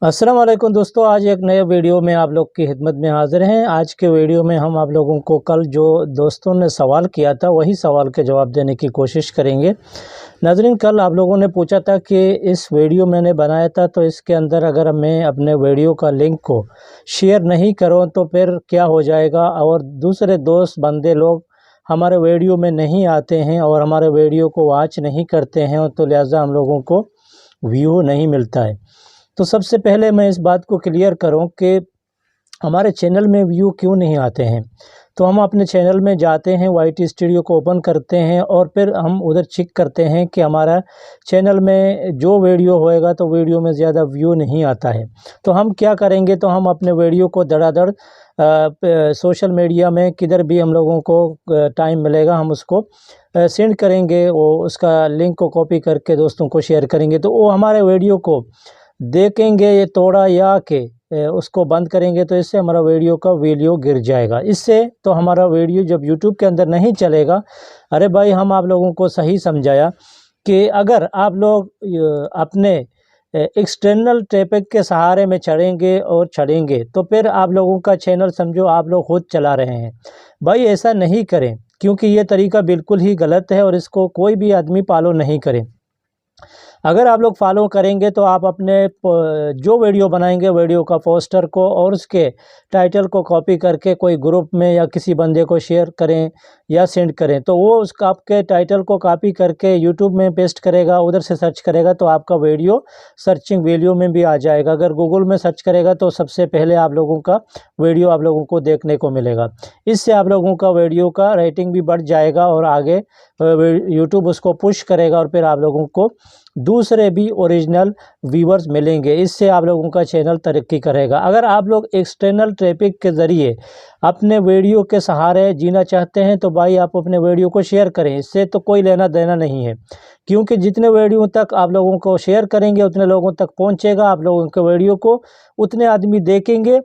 अस्सलाम वालेकुम दोस्तों, आज एक नए वीडियो में आप लोग की खिदमत में हाज़िर हैं। आज के वीडियो में हम आप लोगों को कल जो दोस्तों ने सवाल किया था वही सवाल के जवाब देने की कोशिश करेंगे। नाज़रीन, कल आप लोगों ने पूछा था कि इस वीडियो मैंने बनाया था तो इसके अंदर अगर मैं अपने वीडियो का लिंक को शेयर नहीं करूँ तो फिर क्या हो जाएगा, और दूसरे दोस्त बंदे लोग हमारे वीडियो में नहीं आते हैं और हमारे वीडियो को वॉच नहीं करते हैं, तो लिहाजा हम लोगों को व्यू नहीं मिलता है। तो सबसे पहले मैं इस बात को क्लियर करूं कि हमारे चैनल में व्यू क्यों नहीं आते हैं। तो हम अपने चैनल में जाते हैं, वाईटी स्टूडियो को ओपन करते हैं और फिर हम उधर चेक करते हैं कि हमारा चैनल में जो वीडियो होएगा तो वीडियो में ज़्यादा व्यू नहीं आता है। तो हम क्या करेंगे, तो हम अपने वीडियो को धड़ाधड़ सोशल मीडिया में किधर भी हम लोगों को टाइम मिलेगा हम उसको सेंड करेंगे, वो उसका लिंक को कॉपी करके दोस्तों को शेयर करेंगे, तो वो हमारे वीडियो को देखेंगे ये तोड़ा या के उसको बंद करेंगे, तो इससे हमारा वीडियो का वैल्यू गिर जाएगा। इससे तो हमारा वीडियो जब यूट्यूब के अंदर नहीं चलेगा। अरे भाई, हम आप लोगों को सही समझाया कि अगर आप लोग अपने एक्सटर्नल ट्रैफिक के सहारे में चढ़ेंगे तो फिर आप लोगों का चैनल समझो आप लोग खुद चला रहे हैं। भाई ऐसा नहीं करें, क्योंकि ये तरीका बिल्कुल ही गलत है और इसको कोई भी आदमी फॉलो नहीं करे। अगर आप लोग फॉलो करेंगे तो आप अपने जो वीडियो बनाएंगे वीडियो का पोस्टर को और उसके टाइटल को कॉपी करके कोई ग्रुप में या किसी बंदे को शेयर करें या सेंड करें, तो वो उसका आपके टाइटल को कॉपी करके यूट्यूब में पेस्ट करेगा, उधर से सर्च करेगा तो आपका वीडियो सर्चिंग वीडियो में भी आ जाएगा। अगर गूगल में सर्च करेगा तो सबसे पहले आप लोगों का वीडियो आप लोगों को देखने को मिलेगा। इससे आप लोगों का वीडियो का रेटिंग भी बढ़ जाएगा और आगे यूट्यूब उसको पुश करेगा और फिर आप लोगों को दूसरे भी ओरिजिनल व्यूअर्स मिलेंगे। इससे आप लोगों का चैनल तरक्की करेगा। अगर आप लोग एक्सटर्नल ट्रैफिक के ज़रिए अपने वीडियो के सहारे जीना चाहते हैं तो भाई आप अपने वीडियो को शेयर करें, इससे तो कोई लेना देना नहीं है, क्योंकि जितने वीडियो तक आप लोगों को शेयर करेंगे उतने लोगों तक पहुंचेगा, आप लोगों के वीडियो को उतने आदमी देखेंगे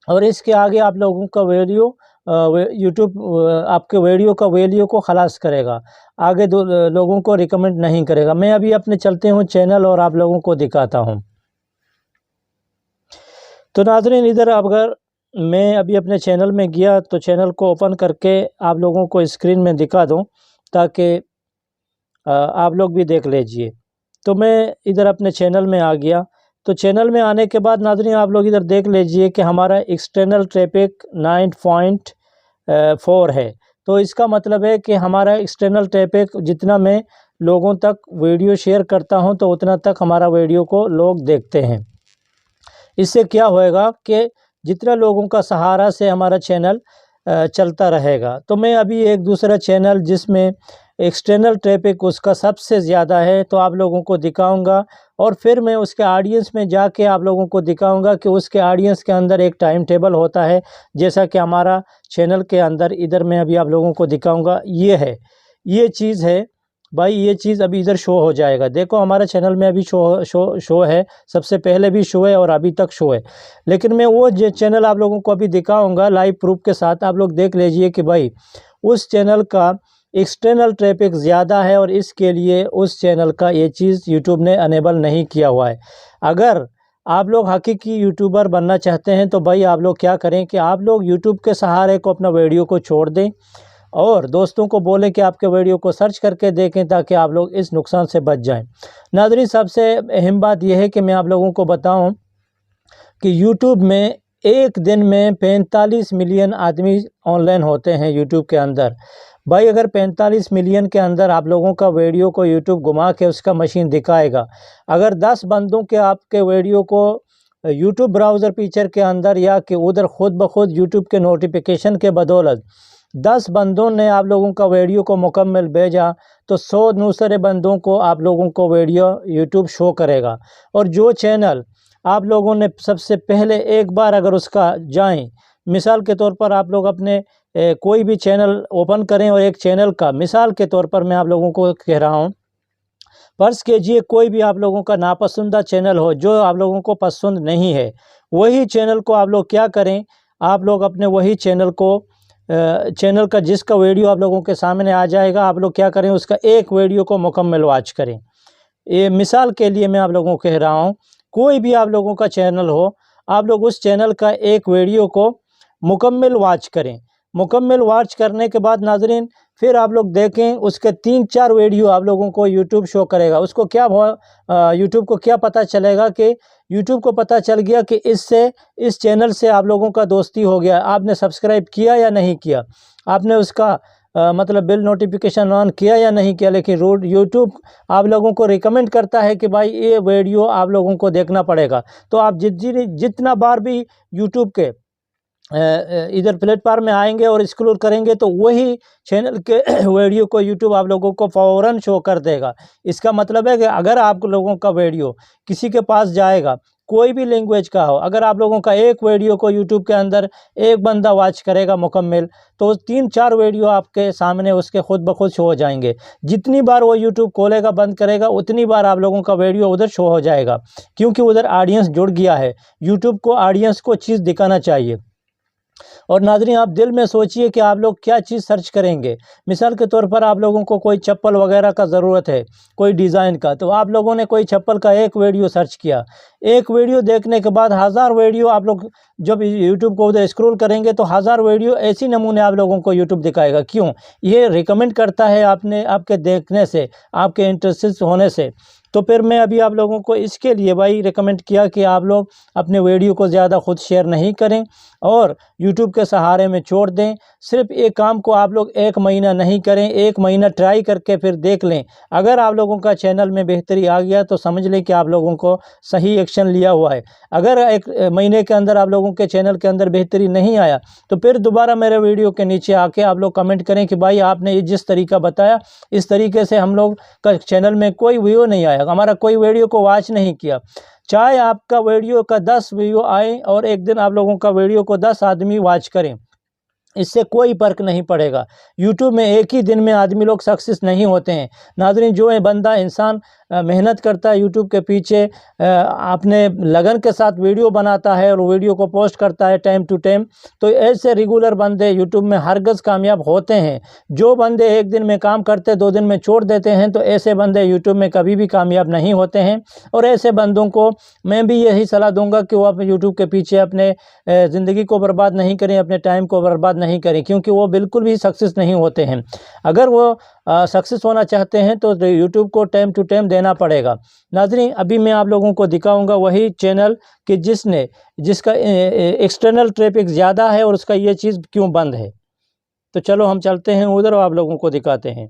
और इसके आगे आप लोगों का वीडियो यूट्यूब आपके वीडियो का वैल्यू को खलास करेगा, आगे लोगों को रिकमेंड नहीं करेगा। मैं अभी अपने चलते हूँ चैनल और आप लोगों को दिखाता हूँ। तो नाज़रीन, इधर अगर मैं अभी अपने चैनल में गया तो चैनल को ओपन करके आप लोगों को स्क्रीन में दिखा दूँ ताकि आप लोग भी देख लीजिए। तो मैं इधर अपने चैनल में आ गया। तो चैनल में आने के बाद नाज़रीन आप लोग इधर देख लीजिए कि हमारा एक्सटर्नल ट्रैफिक 9.4 है। तो इसका मतलब है कि हमारा एक्सटर्नल ट्रैफिक जितना मैं लोगों तक वीडियो शेयर करता हूं तो उतना तक हमारा वीडियो को लोग देखते हैं। इससे क्या होएगा कि जितना लोगों का सहारा से हमारा चैनल चलता रहेगा। तो मैं अभी एक दूसरा चैनल जिसमें एक्सटर्नल ट्रैफिक उसका सबसे ज़्यादा है तो आप लोगों को दिखाऊंगा और फिर मैं उसके ऑडियंस में जाके आप लोगों को दिखाऊंगा कि उसके ऑडियंस के अंदर एक टाइम टेबल होता है, जैसा कि हमारा चैनल के अंदर इधर मैं अभी आप लोगों को दिखाऊंगा। ये है, ये चीज़ है भाई, ये चीज़ अभी इधर शो हो जाएगा। देखो हमारा चैनल में अभी शो है, सबसे पहले भी शो है और अभी तक शो है। लेकिन मैं वो जो चैनल आप लोगों को अभी दिखाऊंगा लाइव प्रूफ के साथ, आप लोग देख लीजिए कि भाई उस चैनल का एक्सटर्नल ट्रैफिक ज़्यादा है और इसके लिए उस चैनल का ये चीज़ यूट्यूब ने अनेबल नहीं किया हुआ है। अगर आप लोग हकीकी यूट्यूबर बनना चाहते हैं तो भाई आप लोग क्या करें कि आप लोग यूट्यूब के सहारे को अपना वीडियो को छोड़ दें और दोस्तों को बोलें कि आपके वीडियो को सर्च करके देखें ताकि आप लोग इस नुकसान से बच जाएं। नाज़रीन, सबसे अहम बात यह है कि मैं आप लोगों को बताऊं कि यूट्यूब में एक दिन में 45 मिलियन आदमी ऑनलाइन होते हैं यूट्यूब के अंदर। भाई अगर 45 मिलियन के अंदर आप लोगों का वीडियो को यूट्यूब घुमा के उसका मशीन दिखाएगा, अगर 10 बंदों के आपके वीडियो को यूट्यूब ब्राउज़र फीचर के अंदर या कि उधर खुद ब खुद यूट्यूब के नोटिफिकेशन के बदौलत 10 बंदों ने आप लोगों का वीडियो को मुकम्मल भेजा तो 100 दूसरे बंदों को आप लोगों को वीडियो यूट्यूब शो करेगा। और जो चैनल आप लोगों ने सबसे पहले एक बार अगर उसका जाएं, मिसाल के तौर पर आप लोग अपने कोई भी चैनल ओपन करें और एक चैनल का, मिसाल के तौर पर मैं आप लोगों को कह रहा हूं, फर्ज कीजिए कोई भी आप लोगों का नापसंदा चैनल हो जो आप लोगों को पसंद नहीं है, वही चैनल को आप लोग क्या करें, आप लोग अपने वही चैनल का जिसका वीडियो आप लोगों के सामने आ जाएगा, आप लोग क्या करें उसका एक वीडियो को मुकम्मल वॉच करें। ये मिसाल के लिए मैं आप लोगों को कह रहा हूँ, कोई भी आप लोगों का चैनल हो, आप लोग उस चैनल का एक वीडियो को मुकम्मल वॉच करें। मुकम्मल वॉच करने के बाद नाज़रीन फिर आप लोग देखें, उसके 3-4 वीडियो आप लोगों को यूट्यूब शो करेगा। उसको क्या यूट्यूब को क्या पता चलेगा कि यूट्यूब को पता चल गया कि इस चैनल से आप लोगों का दोस्ती हो गया, आपने सब्सक्राइब किया या नहीं किया, आपने उसका मतलब बेल नोटिफिकेशन ऑन किया या नहीं किया। लेकिन यूट्यूब आप लोगों को रिकमेंड करता है कि भाई ये वीडियो आप लोगों को देखना पड़ेगा। तो आप जितना बार भी यूट्यूब के इधर प्लेटफॉर्म में आएंगे और स्क्रॉल करेंगे तो वही चैनल के वीडियो को यूट्यूब आप लोगों को फ़ौरन शो कर देगा। इसका मतलब है कि अगर आप लोगों का वीडियो किसी के पास जाएगा, कोई भी लैंग्वेज का हो, अगर आप लोगों का एक वीडियो को यूट्यूब के अंदर एक बंदा वॉच करेगा मुकम्मल, तो 3-4 वीडियो आपके सामने उसके खुद ब खुद शो हो जाएंगे। जितनी बार वो यूट्यूब खोलेगा बंद करेगा, उतनी बार आप लोगों का वीडियो उधर शो हो जाएगा, क्योंकि उधर ऑडियंस जुड़ गया है। यूट्यूब को ऑडियंस को चीज़ दिखाना चाहिए। और नाज़रीन आप दिल में सोचिए कि आप लोग क्या चीज़ सर्च करेंगे। मिसाल के तौर पर आप लोगों को कोई चप्पल वगैरह का ज़रूरत है, कोई डिज़ाइन का, तो आप लोगों ने कोई चप्पल का एक वीडियो सर्च किया। एक वीडियो देखने के बाद 1000 वीडियो आप लोग जब यूट्यूब को उधर स्क्रॉल करेंगे तो 1000 वीडियो ऐसी नमूने आप लोगों को यूट्यूब दिखाएगा। क्यों? ये रिकमेंड करता है आपके देखने से, आपके इंटरेस्ट होने से। तो फिर मैं अभी आप लोगों को इसके लिए भाई रिकमेंड किया कि आप लोग अपने वीडियो को ज़्यादा खुद शेयर नहीं करें और यूट्यूब के सहारे में छोड़ दें। सिर्फ एक काम को आप लोग 1 महीना नहीं करें, 1 महीना ट्राई करके फिर देख लें। अगर आप लोगों का चैनल में बेहतरी आ गया तो समझ लें कि आप लोगों को सही एक्शन लिया हुआ है। अगर 1 महीने के अंदर आप लोगों के चैनल के अंदर बेहतरी नहीं आया तो फिर दोबारा मेरे वीडियो के नीचे आके आप लोग कमेंट करें कि भाई आपने जिस तरीका बताया इस तरीके से हम लोग का चैनल में कोई व्यू नहीं आया, हमारा कोई वीडियो को वॉच नहीं किया। चाहे आपका वीडियो का 10 व्यू आए और एक दिन आप लोगों का वीडियो को 10 आदमी वॉच करें, इससे कोई फ़र्क नहीं पड़ेगा। यूट्यूब में एक ही दिन में आदमी लोग सक्सेस नहीं होते हैं। नाज़रीन जो है बंदा इंसान मेहनत करता है यूट्यूब के पीछे, अपने लगन के साथ वीडियो बनाता है और वीडियो को पोस्ट करता है टाइम टू टाइम, तो ऐसे रेगुलर बंदे यूट्यूब में हरगिज़ कामयाब होते हैं। जो बंदे एक दिन में काम करते 2 दिन में छोड़ देते हैं, तो ऐसे बंदे यूट्यूब में कभी भी कामयाब नहीं होते हैं। और ऐसे बंदों को मैं भी यही सलाह दूंगा कि वो अपने यूट्यूब के पीछे अपने ज़िंदगी को बर्बाद नहीं करें, अपने टाइम को बर्बाद नहीं करें, क्योंकि वो बिल्कुल भी सक्सेस नहीं होते हैं। अगर वो सक्सेस होना चाहते हैं तो यूट्यूब को टाइम टू टाइम देना पड़ेगा। नाज़रीन अभी मैं आप लोगों को दिखाऊंगा वही चैनल कि जिसका एक्सटर्नल ट्रैफिक ज़्यादा है और उसका ये चीज़ क्यों बंद है। तो चलो हम चलते हैं उधर और आप लोगों को दिखाते हैं।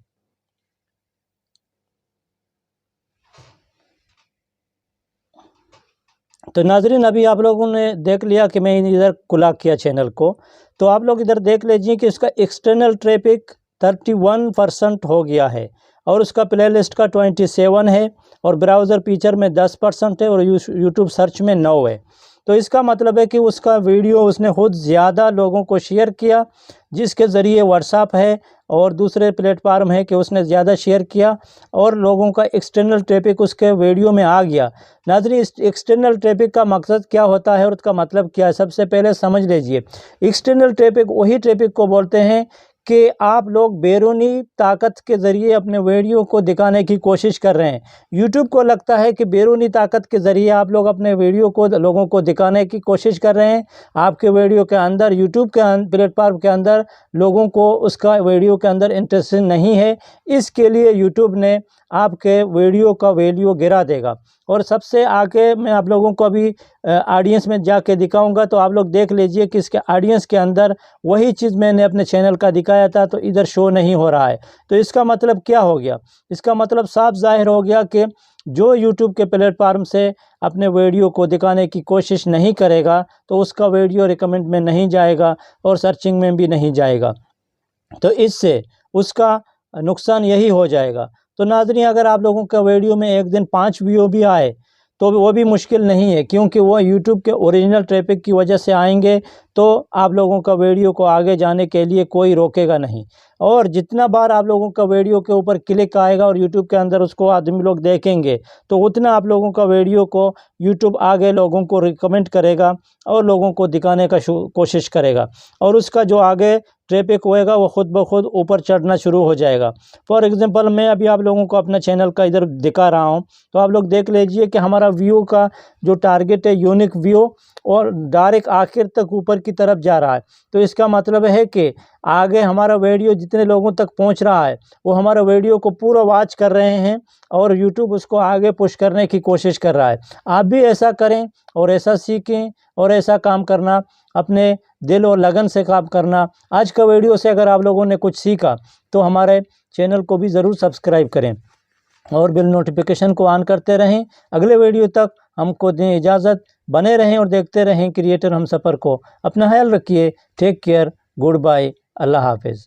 तो नाज़रीन अभी आप लोगों ने देख लिया कि मैं इधर खुला किया चैनल को, तो आप लोग इधर देख लीजिए कि इसका एक्सटर्नल ट्रैफिक 31% हो गया है और उसका प्लेलिस्ट का 27 है और ब्राउज़र फीचर में 10% है और यूट्यूब सर्च में 9 है। तो इसका मतलब है कि उसका वीडियो उसने खुद ज़्यादा लोगों को शेयर किया, जिसके ज़रिए व्हाट्सएप है और दूसरे प्लेटफार्म है कि उसने ज़्यादा शेयर किया और लोगों का एक्सटर्नल ट्रैफिक उसके वीडियो में आ गया। नाज़रीन इस एक्सटर्नल ट्रैफिक का मकसद क्या होता है और उसका मतलब क्या है, सबसे पहले समझ लीजिए। एक्सटर्नल ट्रैफिक वही ट्रैफिक को बोलते हैं कि आप लोग बैरूनी ताकत के ज़रिए अपने वीडियो को दिखाने की कोशिश कर रहे हैं। यूट्यूब को लगता है कि बैरूनी ताकत के ज़रिए आप लोग अपने वीडियो को लोगों को दिखाने की कोशिश कर रहे हैं। आपके वीडियो के अंदर यूट्यूब के प्लेटफॉर्म के अंदर लोगों को उसका वीडियो के अंदर इंटरेस्ट नहीं है, इसके लिए यूट्यूब ने आपके वीडियो का वैल्यू गिरा देगा। और सबसे आगे मैं आप लोगों को अभी ऑडियंस में जाके दिखाऊंगा, तो आप लोग देख लीजिए कि इसके ऑडियंस के अंदर वही चीज़ मैंने अपने चैनल का दिखाया था तो इधर शो नहीं हो रहा है। तो इसका मतलब क्या हो गया? इसका मतलब साफ जाहिर हो गया कि जो यूट्यूब के प्लेटफार्म से अपने वीडियो को दिखाने की कोशिश नहीं करेगा तो उसका वीडियो रिकमेंड में नहीं जाएगा और सर्चिंग में भी नहीं जाएगा, तो इससे उसका नुकसान यही हो जाएगा। तो नाज़रीन अगर आप लोगों का वीडियो में एक दिन 5 व्यू भी आए तो वो भी मुश्किल नहीं है, क्योंकि वो यूट्यूब के ओरिजिनल ट्रैफिक की वजह से आएंगे, तो आप लोगों का वीडियो को आगे जाने के लिए कोई रोकेगा नहीं। और जितना बार आप लोगों का वीडियो के ऊपर क्लिक आएगा और यूट्यूब के अंदर उसको आदमी लोग देखेंगे, तो उतना आप लोगों का वीडियो को यूट्यूब आगे लोगों को रिकमेंड करेगा और लोगों को दिखाने का कोशिश करेगा। और उसका जो आगे ट्रैफिक होएगा वो खुद ब खुद ऊपर चढ़ना शुरू हो जाएगा। फॉर एग्जांपल मैं अभी आप लोगों को अपना चैनल का इधर दिखा रहा हूं, तो आप लोग देख लीजिए कि हमारा व्यू का जो टारगेट है यूनिक व्यू और डायरेक्ट आखिर तक ऊपर की तरफ जा रहा है। तो इसका मतलब है कि आगे हमारा वीडियो जितने लोगों तक पहुंच रहा है वो हमारा वीडियो को पूरा वॉच कर रहे हैं और यूट्यूब उसको आगे पुश करने की कोशिश कर रहा है। आप भी ऐसा करें और ऐसा सीखें और ऐसा काम करना, अपने दिल और लगन से काम करना। आज का वीडियो से अगर आप लोगों ने कुछ सीखा तो हमारे चैनल को भी ज़रूर सब्सक्राइब करें और बिल नोटिफिकेशन को ऑन करते रहें। अगले वीडियो तक हमको दें इजाज़त, बने रहें और देखते रहें क्रिएटर हमसफ़र को। अपना ख्याल रखिए। टेक केयर, गुड बाय, अल्लाह हाफिज़।